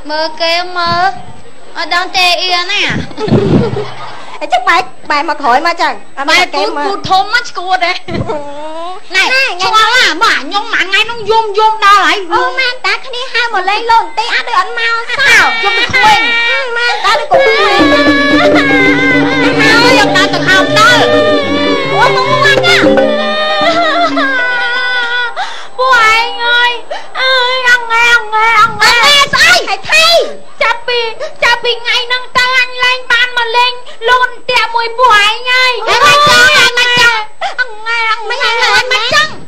mơ kêu mơ ở đâu tê yên nè chắc bài mà khỏi mà chẳng bài cút thôm mắt cua đấy này cho là mà nhung mà ngay nó zoom đo lại man ta cái đi hai một lên luôn tí ăn được ăn mau sao zoom được quên man ta được cũng quên mau giờ ta tự học đó ủa muốn ăn nha bố anh ơi ăn nghe sai hãy thay chả bị ngày nâng tay anh lên ban mà lên luôn tẹo mùi bùa anh ơi anh mạch trăng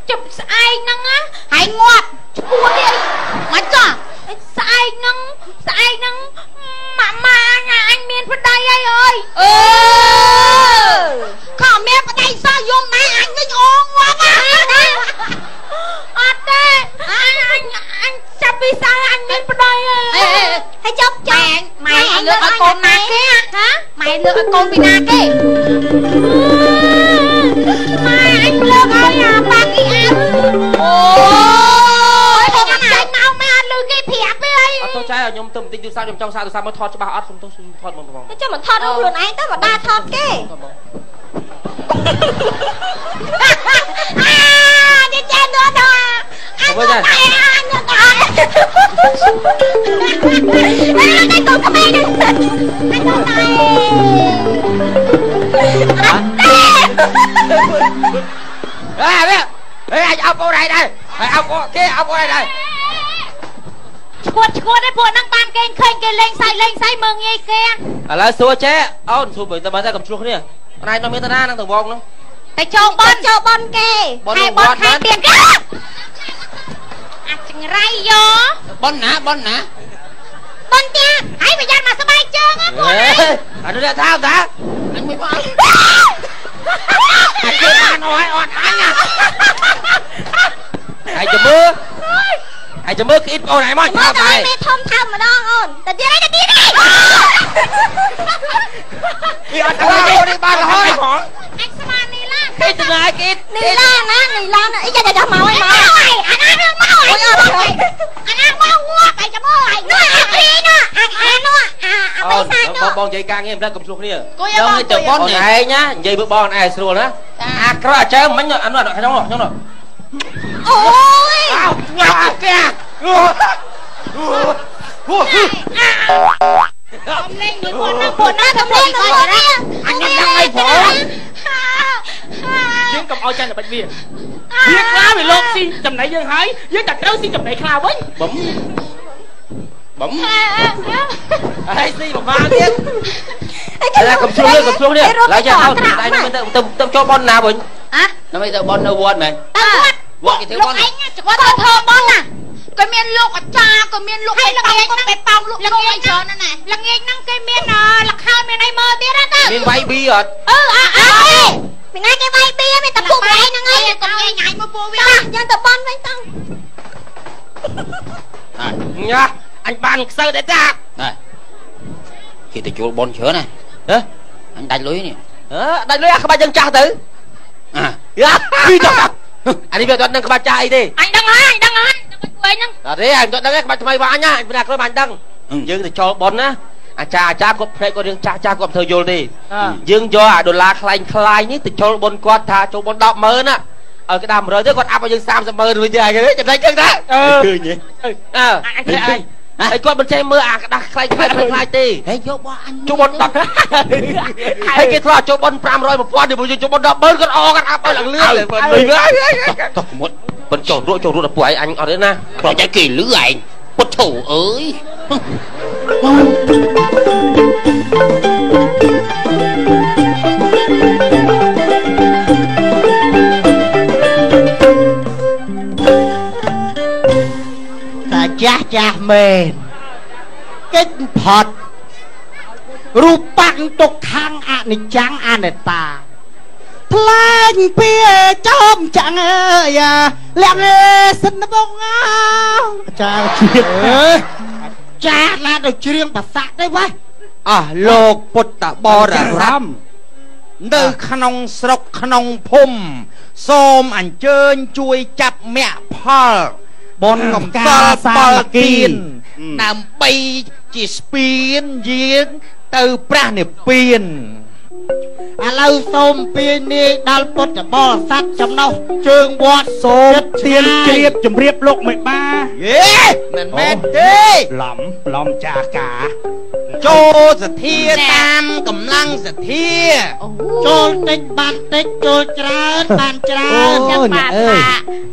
chụp ai nâng á hãy ngọt bùa đi ngọt cho ai nâng mà anh miên vào đây ai ơi khó mẹ vào đây sao dùng này anh mới ôm ngọt á anh sắp đi sao anh biết vào đây hãy chốc cho mày lựa ở con na kia hả mày lựa ở con bị na kia mày anh lựa coi à ba cái ăn ôi không ăn chạy nào mày ăn lựa cái thiệp đi tôi trái ở nhóm tầm tinh từ sao trong sao từ sao mới thoát cho bà ớt không tôi thoát một vòng cho mình thoát luôn anh tới mà đa thoát cái đi chơi nữa thôi anh ngược tay anh ngược tay đây còn có mẹ nữa anh ngược tay à biết anh ao cô này đây ao cô kia ao cô này đây chuột đấy buồn năng ban kênh khênh kênh lên say mừng nghe kia à là xua chế ôn xua bởi ta bán ra cầm chuột này này nó miếng ta đang từng vòng nó cái cho bon kê hai bon hai tiền kia à chừng ray vô bon nã bon tia hãy bây giờ mà sao bay trơn á buồn đấy anh đưa thao ta anh mới bon anh chơi ăn hỏi anh à ai chấm mưa cái ít ô này mà sao này mẹ thom thầm mà đo ôn ta đi đi ăn thằng đi ba là thôi anh sao mà nì la cái từ này cái nì la nè ý ra cho màu anh ăn mau ngua phải chấm ơi nó ăn đi nó ăn bon dây càng em ra cầm chuột đi đâu hay chở bon này nhá dây bữa bon này rồi đó à cái chơi mấy nhở ăn rồi trong rồi ôi ngọc kìa hôm nay người buồn nó cầm lên rồi đó anh em đang ngay phổ chuyến cầm oi chân là bệnh viện biết lá bị lộn xi chầm này dân hái với đặt đấu xi chầm này khao với bấm ai xi mà ba biết là cầm xuống đi lại cho tao tay nó tâm cho bon nào bình nó bây giờ bon đâu bon này bọn cái thứ con anh á, có thơ bon à cái miền lục ở cha cái miền lục hay là nghe năng cái bông lục không anh chờ nữa này là nghe năng cái miền là khai miền này mơ tiếc đó ta miền bay bi rồi mình nghe cái bay bia mình tập buộc lại nè ngay tập nghe nhảy mà buộc dân tập bon với tao nha anh ban sơ để ta này khi tôi chua bon chữa này hả anh đánh lưới nè đánh lưới các bạn dân cha tử đi đâu anh đi về toàn đăng các bạn trai đi anh đăng anh đấy anh toàn đăng các bạn mày bạn nhá anh phải đặt các bạn đăng dương thì cho bon á cha có phải có riêng cha có thời vô đi dương do đô la khai ní từ cho bon quạt tha cho bon đọc mơ á ở cái đàm rồi tới con áp vào dương sam mơ rồi vậy cái chụp thấy cưng đó cười nhỉ anh con bên trên mưa đặt khai tì hey vô bo anh cho bon đọc hay cái thua cho bon pram rồi một quan thì bây giờ cho bon đọc bớt con o con áp vào lằng lưới tôi muốn bên trộn ruộng là bụi anh ở đây na rồi trái kỳ lưới anh bất thủ ơi cha mền cái phậtรูปังตกทางอนิจจังอนัตตาพลายเปียจอมจังอย่าแหลงสนบงจ้าเชียงจ้าลาดเชียงภาษาได้ไหม លោកពុទ្ធបរិស័ទនៅក្នុងស្រុកក្នុងភូមិសូមអញ្ជើញជួយចាប់មគ្គផលបនកំសល់ផលទានដើម្បីជាស្ពានយាងទៅព្រះនិព្វានឥឡូវសូមពៀនាយដល់ពុទ្ធបរិស័ទចំណុះជើងវត្តសូមទានជ្រាបជម្រាបលោកមេបាយេមិនមែនទេឡំចាកាចូលសទ្ធាតាមកម្លាំងសទ្ធាចូលតិចបានតិចចូលច្រើនបានច្រើនចាំបាទ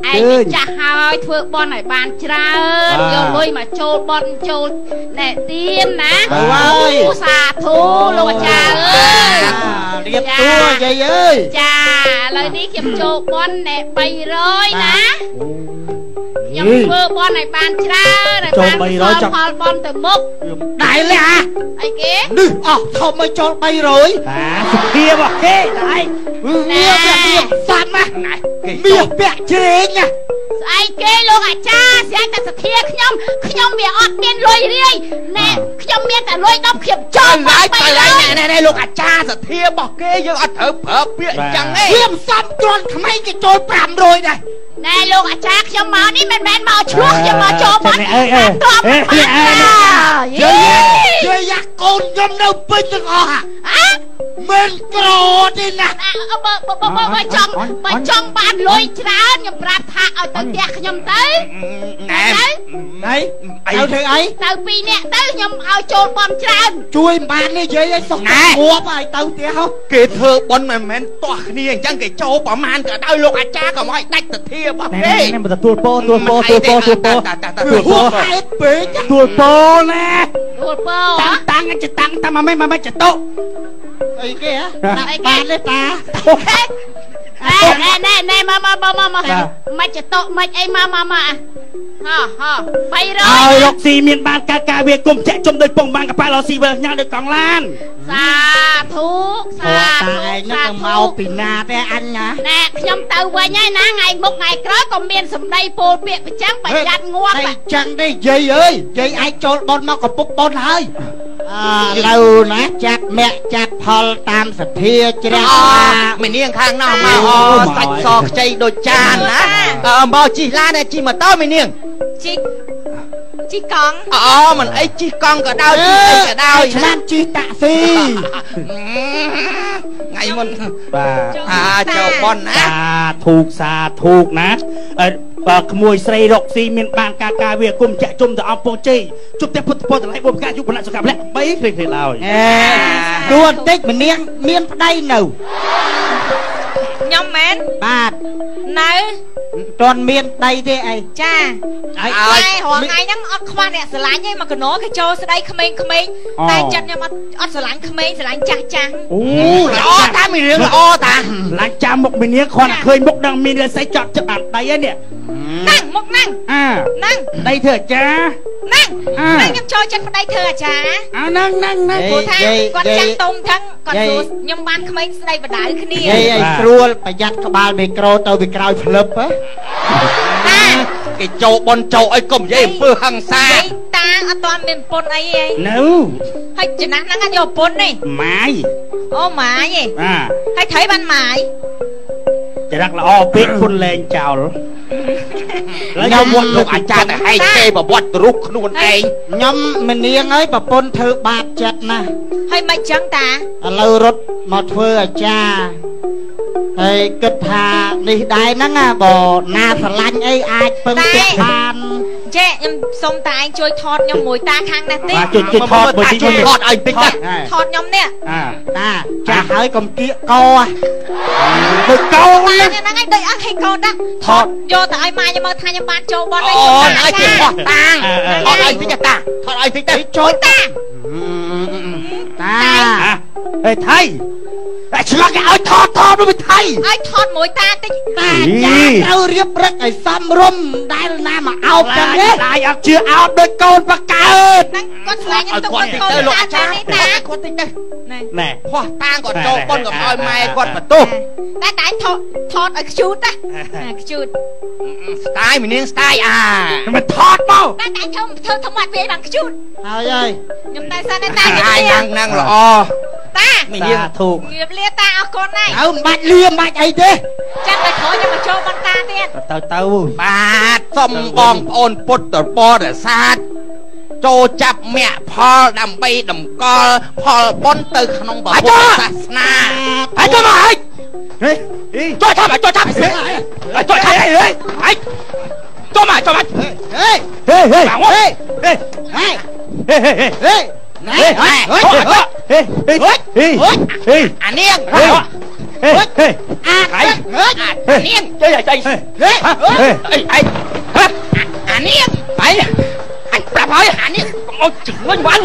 ថាឯងចាស់ហើយធ្វើបន់ឲ្យបានច្រើនយកលុយមកចូលបន់ចូលណែទៀនណាសាធុលោកអាចារ្យអើយរៀបតួយាយអើយចាឥឡូវនេះខ្ញុំចូលបន់ណែ300ណាខ្ញុំធ្វើបន់ឲ្យបានច្រើនឲ្យបានផលបន់ទៅមុខដែរលះអីគេនេះអស់ធំឲ្យចូល300សុភារបស់គេដែរមានសាត់ណាមានពាក់ជ្រេងណាស្អីគេលោកអាចារ្យស្អីតែសធាខ្ញុំវាអត់មានលុយរាយណែខ្ញុំមានតែលុយ10ខ្ញុំចូលហើយណែលោកអាចារ្យសធារបស់គេយើងអត់ត្រូវប្រើពាក្យអញ្ចឹងទេវាមិនសមគ្រាន់ក្មេងគេចូល500ដែរណែលោកអាចារ្យខ្ញុំមកនេះមិនមែនមកឆ្លោះខ្ញុំមកចូលមកយាយយ៉ាកូនខ្ញុំនៅពេញទាំងអស់មិនក្រទេណាបើចង់បានលុយច្រើនខ្ញុំប្រាប់ថាឲ្យទៅផ្ទះខ្ញុំទៅណែទៅធ្វើអីទៅ2នាក់ទៅខ្ញុំឲ្យចូលបន់ច្រើនជួយបាននេះយាយឲ្យសុខងាប់ឲ្យទៅផ្ទះគេធ្វើបន់មិនមែនទាស់គ្នាអញ្ចឹងគេចូលប្រមាណក៏ដោយលោកអាចារ្យកុំឲ្យដាច់ទធារបស់គេនេះមិនទទួលពោទទួលពោហេតុពេកទទួលពោណាតាំងតាមមិនចតុអីគេហ៎បានទេតាណែមកមិនចតុមិនអីមកហ៎300ហើយរកស៊ីមានបានការវាគុំចាក់ជុំដោយពងបានកប៉ាល់រកស៊ីវិញញ៉ាំដោយកងឡានសាធុសាធុឯងនឹងមកពីណាទេអញណាណែខ្ញុំទៅវិញហើយណាថ្ងៃមុខថ្ងៃក្រោយក៏មានសម្ដីពោលពាក្យប្រចាំប្រយ័ត្នងាប់អញ្ចឹងទេយាយអើយយាយអាចចូលបនមកកំពុកបនហើយឥឡូវណាចាត់មគ្គចាត់ផលតាមសទ្ធាជ្រះមីនាងខាងនោះមកសាច់សខ្ចីដូចចានណាមកជិះឡានជិះម៉ូតូមីនាងជិះកង់មិនអីជិះកង់ក៏ដោយជិះអីក៏ដោយឆ្នាំជិះតាក់ស៊ីថ្ងៃមុនបាទចូលបនណាសាធុណាក្មួយស្រីរកស៊ីមានបានការវាគុំចាក់ជុំទៅអង្គពងជ័យជប់តែពុទ្ធពរតម្លៃបុព្វកាយុបណៈសុខៈលៈ3គ្រាឡើយដួនតិចម្នាងមានប្តីនៅខ្ញុំមែនបាទនៅតន់មានប្តីទេអីចាហើយរងថ្ងៃហ្នឹងអត់ខ្វះអ្នកស្រឡាញ់ទេមកកណោគេចូលស្ដីក្មេងតែចិត្តខ្ញុំអត់ស្រឡាញ់ក្មេងស្រឡាញ់ចាស់អូល្អតាមានរឿងល្អតាឡាញ់ចាំមុខមីនាងគ្រាន់តែឃើញមុខដឹងមានរាសីចត់ចិត្តបានប្តីហើយនេះហ្នឹងមុខហ្នឹងហ្នឹងប្តីធ្វើអាចារ្យហ្នឹងខ្ញុំចូលចិត្តប្តីធ្វើអាចារ្យហ្នឹងព្រោះថាគាត់ចាស់ទុំថឹងគាត់សួរខ្ញុំបានក្មេងស្ដីបដៅគ្នាហេឲ្យស្រួលប្រយ័ត្នក្បាលមីក្រូទៅពីក្រោយផ្លឹបគេចូលបនចូលឲ្យកុំនិយាយអំពើហិង្សាតាអត់ទាន់មានប្រពន្ធអីទេនៅហើយចំណាស់ហ្នឹងអត់យកប្រពន្ធទេម៉ាយអូម៉ាយទេហើយត្រូវបានម៉ាយចរិតល្អពេកគុណលែងចោលខ្ញុំវត្តលោកអាចារ្យតែហែកទេប្រវត្តិរូបខ្លួនឯងខ្ញុំមនាងហើយប្រពន្ធធ្វើបាបចិត្តណាស់ហើយមិនចឹងតាឥឡូវរត់មកធ្វើអាចារ្យហើយគិតថានេះដែរហ្នឹងបើណាស្រឡាញ់អីអាចពឹងពាក់បានចេះខ្ញុំសុំតែឯងជួយថតខ្ញុំមួយតាខាងនេះតិចជួយថតមួយទីថតឲ្យតិចណាថតខ្ញុំនេះតាចាស់ហើយកុំគៀកកដូចកោហ្នឹងឯងដូចអត់ឲ្យកោដាក់ថតយកទៅឲ្យម៉ាខ្ញុំមើលថាខ្ញុំបានចូលបនឲ្យឲ្យគេបោះតាថតឲ្យតិចតាថតឲ្យតិចទៅជួយតាហេថៃតែឆ្លងគេឲ្យថតនោះវាថៃឲ្យថតមួយតាតិចតាចាត្រូវរៀបរឹកឲ្យសមរម្យដែលណាមកអោបចឹងទេតែអត់ជឿអោបដូចកូនបកើតហ្នឹងក គាត់ស្លាញ់ខ្ញុំទុកគាត់ទៅលោកអាចារ្យតាគាត់តិចទៅណែហោះតាគាត់ចូលប៉ុនកុំឲ្យម៉ែគាត់បន្ទោសតែថតឲ្យខ្ជូតណាខ្ជូតស្ទាយមីនាងស្ទាយមិនថតមកតែធ្វើធម្មតាវាបានខ្ជូតហើយខ្ញុំតែសិនតែហ្នឹងល្អតាមីនាងធូកងៀបលាតាអរគុណណាស់មិនបាច់លាមិនបាច់អីទេចាំតែក្រោយខ្ញុំមកចូលបន្តតាទៀតទៅបាទសុំបងប្អូនពុទ្ធបរិស័ទចូលចាប់មគ្គផលដើម្បីតម្កល់ផលបុណ្យទៅក្នុងព្រះពុទ្ធសាសនាហើយចូលមកហើយចូលចាប់ចូលចាប់ចូលចាប់ហើយចូលមកហេអានាងអានាងចេះចេះអានាងអញប្រាប់ហើយអានាងកុំអោយជំនួយវ៉ាន់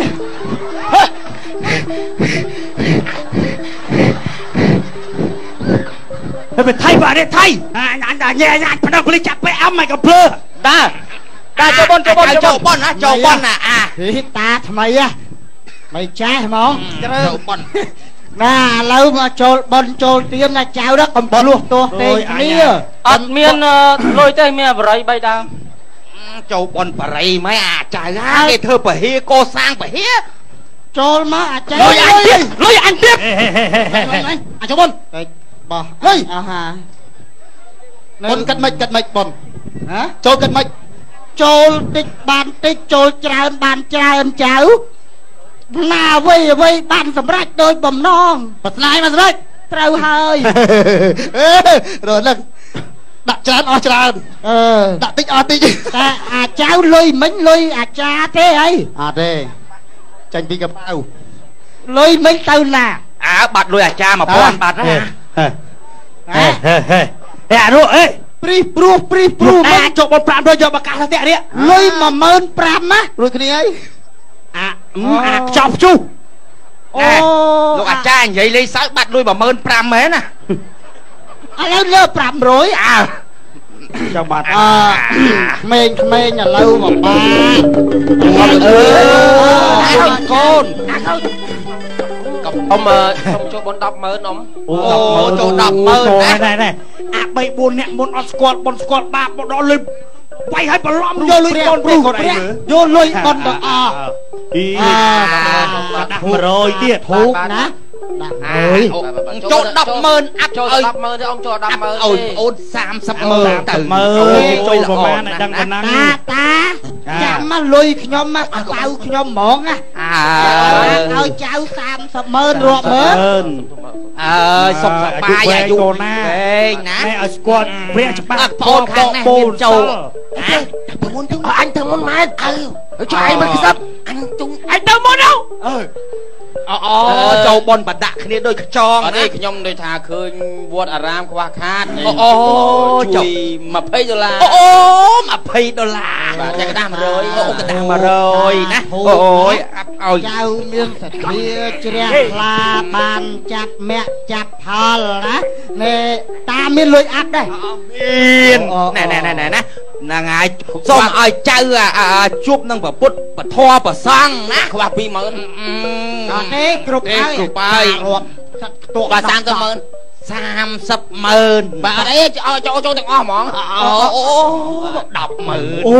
ទៅថៃបាទថៃអញញ៉ែញ៉ាច់ផ្ដងពលិចាប់ពេអមមិនកំភ្លើតាចូលប៉ុនណាចូលប៉ុនណាតាថ្មីហ៎មិនចាស់ហ្មងចូលប៉ុនណាឥឡូវមកចូលប៉ុនចូលទៀមណាចៅđóកំលួសទោះទេគ្នាអត់មានលុយទេមានបរិយ3ដើមចូលប៉ុនបរិយមិនអាចៅហើយគេធ្វើពហិកោសាងពហិចូលមកអាចៅលុយអញទៀតអាចចូលប៉ុនបោះហេអស់ហាប៉ុនកាត់មិនប៉ុនហ៎ចូលកាត់មិនចូលតិចបានតិចចូលច្រើនបានច្រើនចៅណាអ្វីបានសម្រេចដោយបំណងបស្លាយមកសម្រេចត្រូវហើយរលឹកដាក់ច្រើនអស់ច្រើនដាក់តិចអស់តិចតែអាចៅលុយមិញលុយអាចារ្យទេអីអត់ទេចាញ់ពីកប៉ៅលុយមិញទៅណាបាត់លុយអាចារ្យ1000បាត់ណាអារុអេព្រីព្រោះមិនចុក500យកបកាសស្ទាក់នេះលុយ15000ណារួចគ្នាហើយខ្ចប់ជុះអូលោកអាចារ្យនិយាយលេងសើចបាត់លុយ15000មែនណាឥឡូវលើ500ចាំបាត់ក្មេងឥឡូវមកបាកូនខ្ញុំចូលបុណ្យ100000អ៊ំអូចូល100000ណែ3 4នាក់មុនអត់ស្គាល់បុណ្យស្គាល់បាបមកដល់លុយវាយឲ្យបន្លំយកលុយបុណ្យទេគាត់អីយកលុយបុណ្យទៅអស់ដាក់100ទៀតធូបណាដាក់100ចូល100000អាប់ចូល100000ទេអ៊ំចូល100000ទេអូន300000ទៅចូលប្រហែលឲ្យដឹងប៉ុណ្ណឹងតាចាំមកលុយខ្ញុំមកកៅខ្ញុំហ្មងណាឲ្យចៅ300000រាប់មើលសុខសប្បាយអាយុណាណាឲ្យស្គាល់ព្រះច្បាស់បងខាងនេះមានចូលអញទៅមុនម៉ែចុះឯងមិនខ្សឹបអញជុំអញទៅមុនចូលបនបដាក់គ្នាដូចខ្ចងអត់ទេខ្ញុំដូចថាឃើញវត្តអារាមខ្វះខាតជួយ$20អូ$20បាទតែក្តាស់100ក្តាស់100ណាអូយអាប់ឲ្យចៅមានសទ្ធាជ្រះថ្លាបានចាប់មគ្គចាប់ផលណាតាមានលុយអាប់ដែរមានណែហ្នឹងហើយសូមឲ្យចៅជួបនឹងព្រះពុទ្ធពធប្រសង្ឃណាខ្វះ20000អត់ទេគ្រប់ហើយរាប់ខ្ទក់បាទ300000បាទអីចូលទាំងអស់ហ្មង100000អូ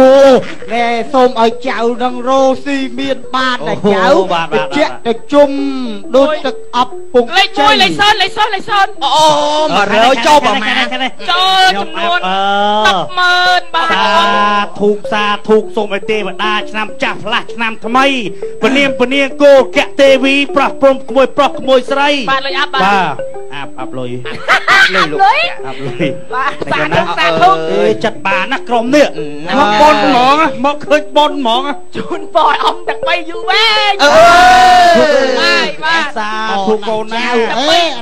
ណែសូមឲ្យចៅនឹងរស់ស៊ីមានបានតែចៅទៅជុំដូចទឹកអប់ពុកលេខ1លេខ0អូ100ចូលប្រមាណចូលចំនួន100000បាទសាធុសូមឲ្យទេវតាឆ្នាំចាស់ផ្លាស់ឆ្នាំថ្មីពនាងគោកៈទេវីប្រោះព្រំក្មួយប្រុសក្មួយស្រីបាទលុយអាប់បាទអាប់លុយលោកអាប់លុយបាទសាធុចិត្តបានណាក្រុមនេះមកបនហ្មងមកឃើញបនហ្មងជូនពរអំទាំង3យូរវែងបាទសាធុកូនណាអា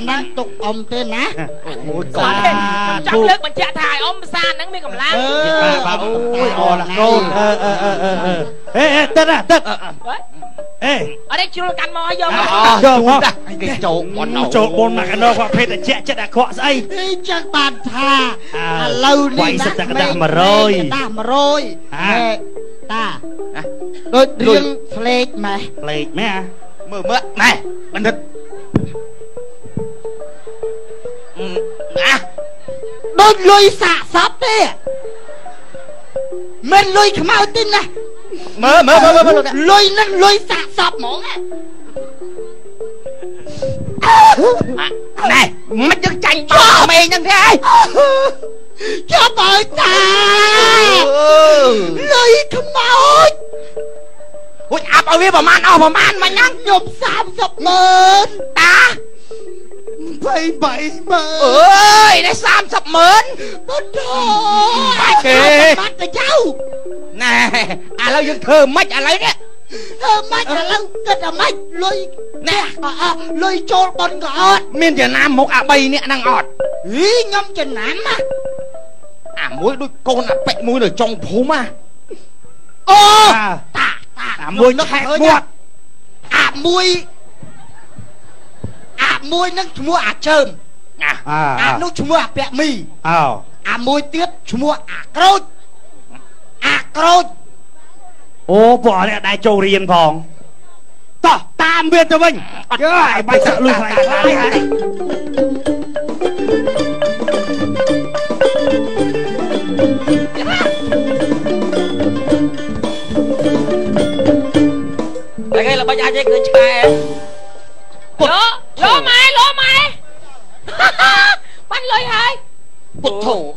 ហ្នឹងទុកអមទេណាអូយគាត់ចង់លើកបញ្ជាក់ថាឲ្យអមភាសាហ្នឹងមានកម្លាំងបាទអូយអរកូនទឹកអរេជ្រុលកាន់មកឲ្យយកមកគេចូលបនមកកណ្ដោគាត់ភេទតែជាក់ចិត្តអាក្រក់ស្អីចឹងបានថាឥឡូវនេះណា100តា đôi riêng phê mà phê mẹ mơ này mình thịt đôi lôi xạ sắp đi mình lôi khám áo tin nè mơ lôi nâng lôi xạ sắp món á này mất chân chanh mày nhân thế cho bởi ta lôi khám áo ui áp ở phía mà nhăn nhục 30,000 ta bảy mà ơi đây 30,000 nó thôi kìa mắt là cháu nè lâu dân thơ mách lấy đấy thơ mách lâu rất là mách lôi nè lôi cho con gọt miền Việt Nam một bay nè đang ọt ý nhâm Việt Nam á mũi đôi con bẹ mũi ở trong phố mà ô ta mũi nó hẹp buột mũi nó mua chơm nó mua bẹ mì mũi tiết mua crốt ô bỏ lại đại châu riêng phòng tỏ tam viên cho mình bài sợ lùi lại đây là bây giờ chơi cười chơi lố mày bánh lôi hai bụt thổ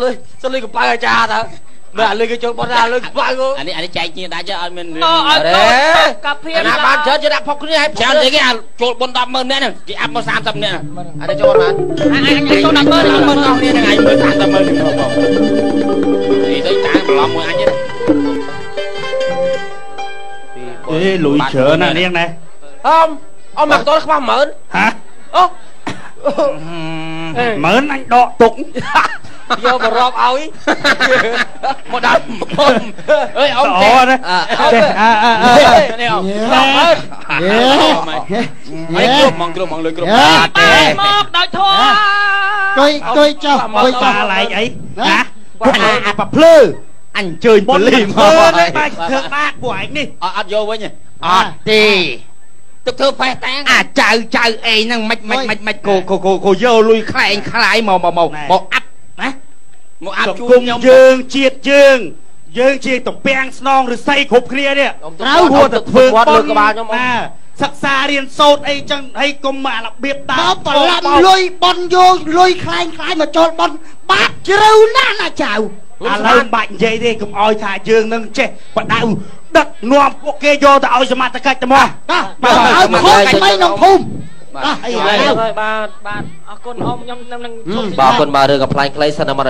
ơi sao lôi của ba cha ta mẹ lôi cái chỗ bọn ra lôi ba luôn anh chạy như đã cho anh mình cà phê anh bạn chơi cho đặt phọc cái này chào thế cái chỗ bọn 50,000 nè cái áp 30 nè anh đây cho bạn anh cho 50 không đi này 30 thì tới trả lòng của anh chứ ê lùi chợ nè điên này không ông mặc tôi không mớn hả ơ mớn anh đọ tụng vô mà rộp ơi một đập ơi ông đấy một đội thua coi cho coi ta lại vậy hả bà plơ anh chơi một lì mơ đấy bài thượng bạc của anh đi ăn vô với nhỉ đi tức thơ phải tán trời ê năng mạch cô vô lui khai màu một ấp một áp cùng dương chiên tổng bèn snon rồi xây khúc kia đi rau hùa tập phương sắc xa riêng sốt ấy chẳng hay cùng mà là biệt ta nó phải làm lôi bon vô lôi khai mà cho bon bát chứ đâu nè chào lên bệnh vậy đi cùng oi thả dương nâng chê và đạo đất nuông ok vô ta oi mà ta cách ta mò bà khó cái mấy nông thun ba con ba đưa gặp lại sân mà